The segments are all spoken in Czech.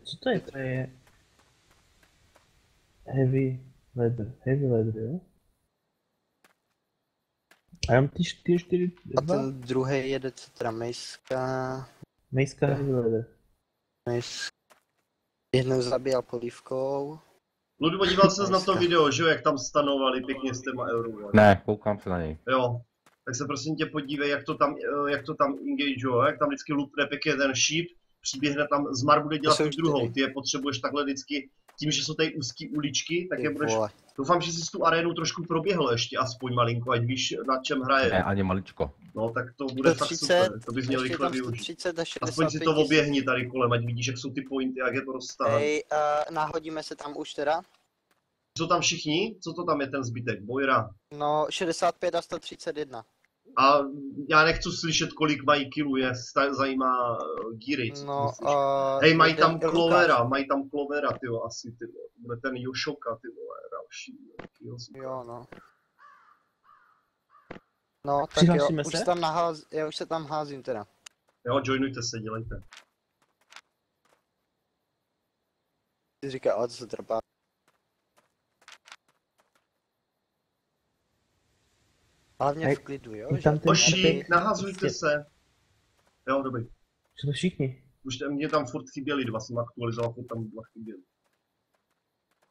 Co to je? To je... Heavy leather, jo? A já mám ty 4, A ten druhý jede co teda, Mejska... Mejska heavy leather. Jednou zabíjel polívkou. Ludvo, díval ses na to video, že jo, jak tam stanovali pěkně s těma eurů. Ne, koukám se na něj. Jo, tak se prosím tě podívej, jak to tam engageuje, jak tam vždycky lupne pěkně ten šíp, přiběhne tam, Zmar bude dělat tu druhou, ty je potřebuješ takhle vždycky, tím, že jsou tady úzký uličky, tak je budeš, doufám, že jsi tu arénu trošku proběhl ještě aspoň malinko, ať víš, na čem hraje. Ne, ani maličko. No tak to bude fakt super, to bys měl rychle využít. Aspoň si to oběhni tady kolem, ať vidíš, jak jsou ty pointy, jak je to rozstavené. Hej, nahodíme se tam už teda? Jsou tam všichni? Co to tam je ten zbytek? Bojra? No, 65 a 131. A já nechci slyšet, kolik mají kilů, je zajímá Gíry, co no, hej, mají tam Clovera, tyjo, asi, tyjo. Bude ten Yoshoka, tyjo, další. Jo, no. No, tak jo, už se tam házím teda. Jo, joinujte se, dělejte. Ty říká, ale to se trpá. Hlavně v klidu, jo? Hoši, nahazujte se. Jo, dobrý. Jsme všichni. Už mě tam furt chyběli dva, jsem aktualizoval, tam dva chyběli.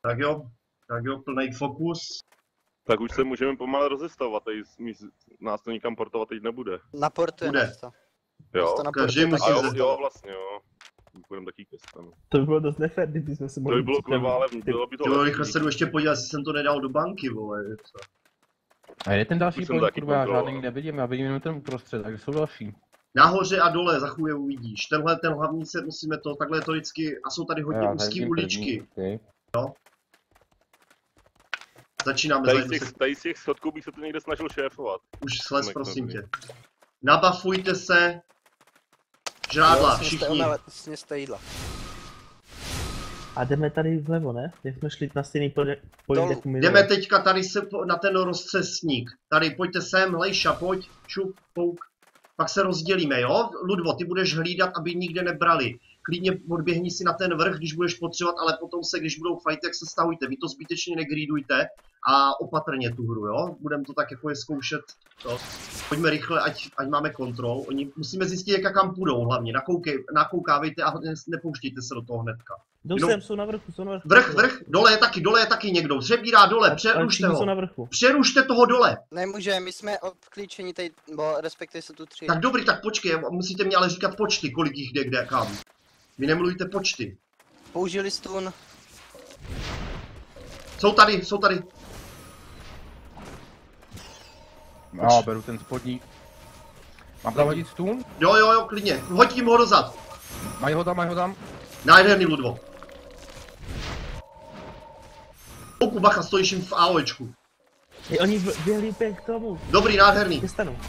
Tak jo, plný fokus. Tak už se můžeme pomalu rozestavovat, tady nás to nikam portovat teď nebude. Naportuje nás to. Jo, každý musí jo, vlastně jo. Půjdeme taky ke stanu. To by bylo dost nefér, kdyby jsme se mohli... To by bylo kurva, ale bylo by to lepší. Rychle se jdu ještě podívat, jestli jsem to nedal do banky, vole. A je ten další point, kurva, já žádný nevidím, já vidím jenom ten uprostřed, takže jsou další. Nahoře a dole, za chvíli uvidíš. Tenhle, ten hlavní set musíme to, takhle to vždycky, a jsou tady hodně úzký uličky. Jo. Začínáme tady z těch schodků bych se to někde snažil šéfovat. Už slez, prosím tě. Nabafujte se. Žrádla, všichni. A jdeme tady vlevo, ne? Jak jsme šli na stejný point jako minulý. Jdeme teďka tady se na ten rozcestník. Tady, pojďte sem, Lejša, pojď, šup, pouk. Pak se rozdělíme, jo? Ludvo, ty budeš hlídat, aby nikde nebrali. Klidně odběhni si na ten vrch, když budeš potřebovat, ale potom se, když budou fighty, tak se stahujte. Vy to zbytečně negrídujte a opatrně tu hru, jo? Budeme to tak jako je zkoušet, to. Pojďme rychle, ať máme kontrol. Musíme zjistit, jak kam půjdou hlavně. Nakoukávejte a nepouštějte se do toho hnedka. Jdou sem, jsou na vrchu, Vrch, dole je taky někdo. Přebírá dole, přerušte ho. Přerušte toho dole. Nemůže, my jsme obklíčeni tady, bo respektive jsou tu 3. Tak dobrý, tak počkej, musíte mě ale říkat počty, kolik jich jde kde kam. Vy nemlujte počty. Použili stun. Jsou tady. No, beru ten spodní. Mám tam hodit stun? Jo, klidně. Hoď jim ho dozad. Mají ho tam. Nádherný, Ludvo. Pouku, bacha, stojíš jim v AOEčku. Oni běhli úplně k tomu. Dobrý, nádherný. Ke stanu.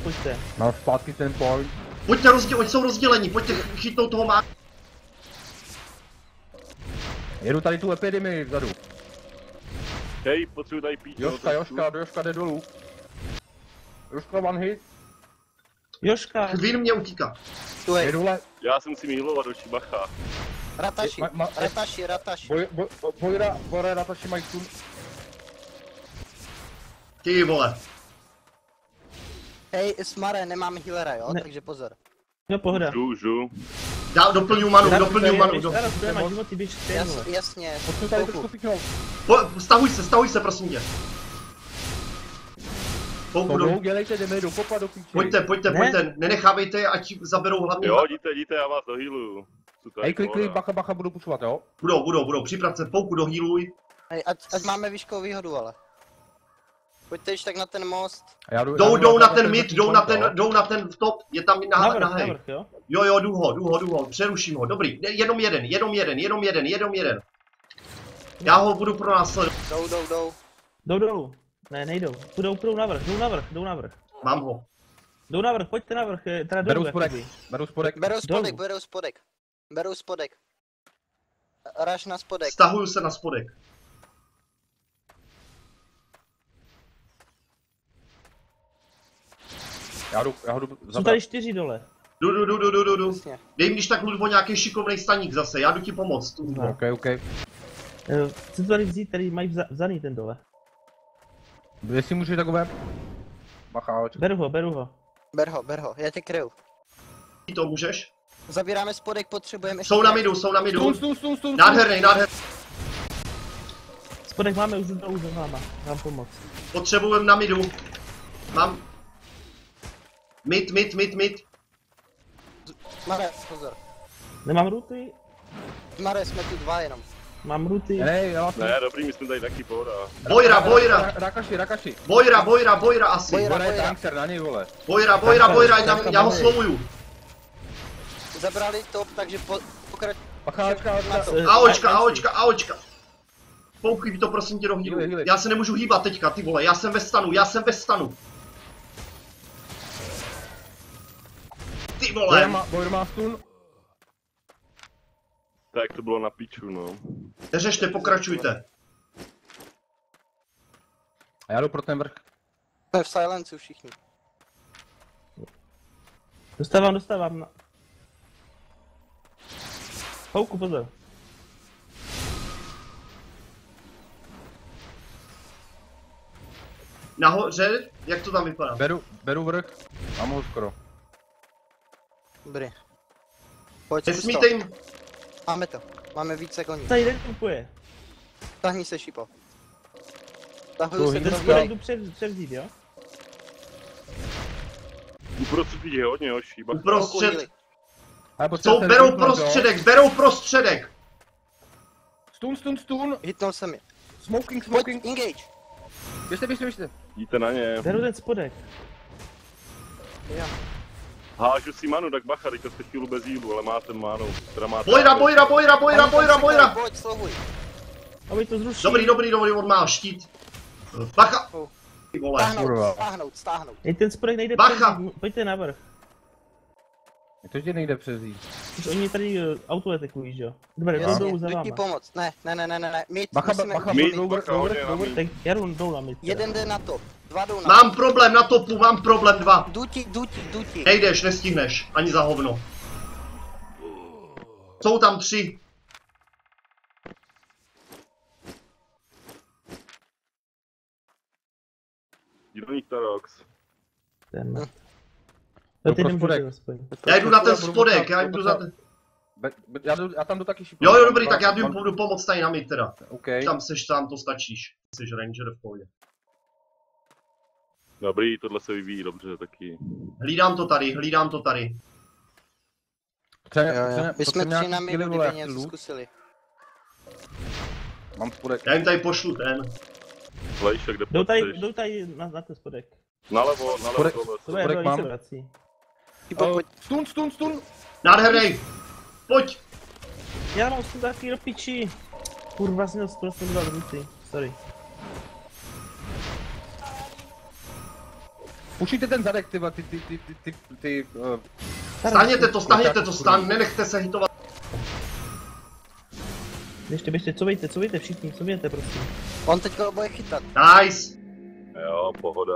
Pojďte. Mám zpátky ten point. Pojďte oni jsou rozdělení, pojďte chytnout toho má... Jedu tady tu epidemii vzadu. Hej, potřebuji tady pít. Joška jde dolů. Joška one hit. Joška. Chvíli mě utíká. Jedule. Já se musím healovat, doši, bacha. Rataši. Bojra, Rataši mají stun. Ty vole. Hej, Smare, nemáme healera, jo? Takže pozor. No pohoda. Žu. Doplňuji manu. Jasně. Pojďme tady trošku piknout. Stahuj se, prosím tě. Dělejte, jdeme do popa do píče. Pojďte, nenechávejte, ať zaberou hlavně... Jo, jděte, já vás dohealuju. Hej, klik, bacha, budu pušovat, jo? Budou, připrav se, pouku dohealuj. Hej, ať máme výškovou výhodu, ale. Pojďte již tak na ten most. Jdou na ten mid, jdou na ten top, je tam na hej. Jo, jdu ho, přeruším ho, dobrý, jenom jeden. Já ho budu pronásledovat. Jdou. Jdou. Ne, nejdou. Půjdou na vrch. Mám ho. Jdou na vrch, pojďte na vrch, teda dolů. Beru spodek. Raž na spodek. Stahuju se na spodek. Já jdu Jsou tady 4 dole. Jdu. Jasně. Dej mi když tak Ludvo nějaký šikovnej staník zase, já jdu ti pomoct. No. OK. Chci to tady vzít, tady mají vzaný ten dole. Jestli můžeš takové... Bacha, Beru ho. Ber ho, já tě kryju. Ty to můžeš? Zabíráme spodek, potřebujeme ještě... Jsou na midu. Stůl. Nádherný. Spodek máme už dolů za váma, vám pomoct. Potřebujeme na midu. Mám... Mid. Mare, pozor. Nemám ruty, Mare, jsme tu dva jenom. mám ruty. Ne, já vás... Ne, dobrý, my jsme tady taky pohoda. Bojra. Rakaši. Bojra asi. Bojra. Je tankser na něj, vole. Bojra, já ho slovuju. Zabrali top, takže pokračujeme. Bacha, na to. Aočka. Poukej mi to prosím tě do hýru. Hýli. Já se nemůžu hýbat teďka, ty vole, já jsem ve stanu. Ty vole. Bojr má stun. Tak to bylo na piču, no. Neřešte, pokračujte. A já jdu pro ten vrch. Jsme v silencu všichni. Dostávám. Pouku, pozor. Nahoře, jak to tam vypadá? Beru vrch. Mám ho skoro. Dobrý. Pojď, Nesmíte jim... Máme to. Máme více koní. Tady jeden kupuje. Tahni se, Šipo. Tahuju se Ten do spodek zběry. jdu převzít, jo? Uprostřed je hodně hoší, bacha. Uprostřed. Jsou, Berou prostředek. Stun. Hitnul jsem je. Smoking. Pojď, engage. Běžte. Jděte na ně. Beru ten spodek. Jo. Hážu si manu, tak bacha, teďka jste chvíli bez jídlu, ale máte manu. Bojra. Pojď, slovuj. Aby to zruší. Dobrý, on má štít. Bacha. Ty vole. Stáhnout. Ej, ten spodek nejde Bacha! převzít, pojďte navrch. To tě nejde převzít. Už oni tady autoatekují, že jo? Dobré, jdu Jasně, dolů za jdu ti váma. pomoct. Ne. Mít, Bacha, Mít, do vrch. Tak já jdu dolů na mid. Jeden jde na top, dva jdou na Mám problém na topu, mám problém 2. Jdu ti. Nejdeš, nestihneš, ani za hovno. Jsou tam 3. Jdi do nich Tarox. Ten. Hm. No, ty pro nemůžeš spodek. aspoň. Já jdu na ten spodek, já jdu za ten... Já tam jdu taky šipu. Jo, dobrý, tak já jdu pomoct tady na mid teda. OK. Tam seš sám, to stačíš. Jsi ranger v pohodě. Dobrý, tohle se vyvíjí dobře taky. Hlídám to tady. My jsme 3 na midu, kdyby něco zkusili. Mám spodek. Já jim tady pošlu ten. Lejšek, kde Jdou tady na ten spodek. Nalevo Spodek. tohle. Tohle Spodek je mám. se vrací. Pojď. Stun. Nádhernej. Pojď. Já mám tu taky do piči. Kurva, jsem prostě dva ruty. Sorry. Pušujte ten zadek, ty Stáhněte to, nenechte se hitovat. Běžte, couvejte všichni, couvejte prosím. On teďka bude chytat. Nice. Jo, pohoda.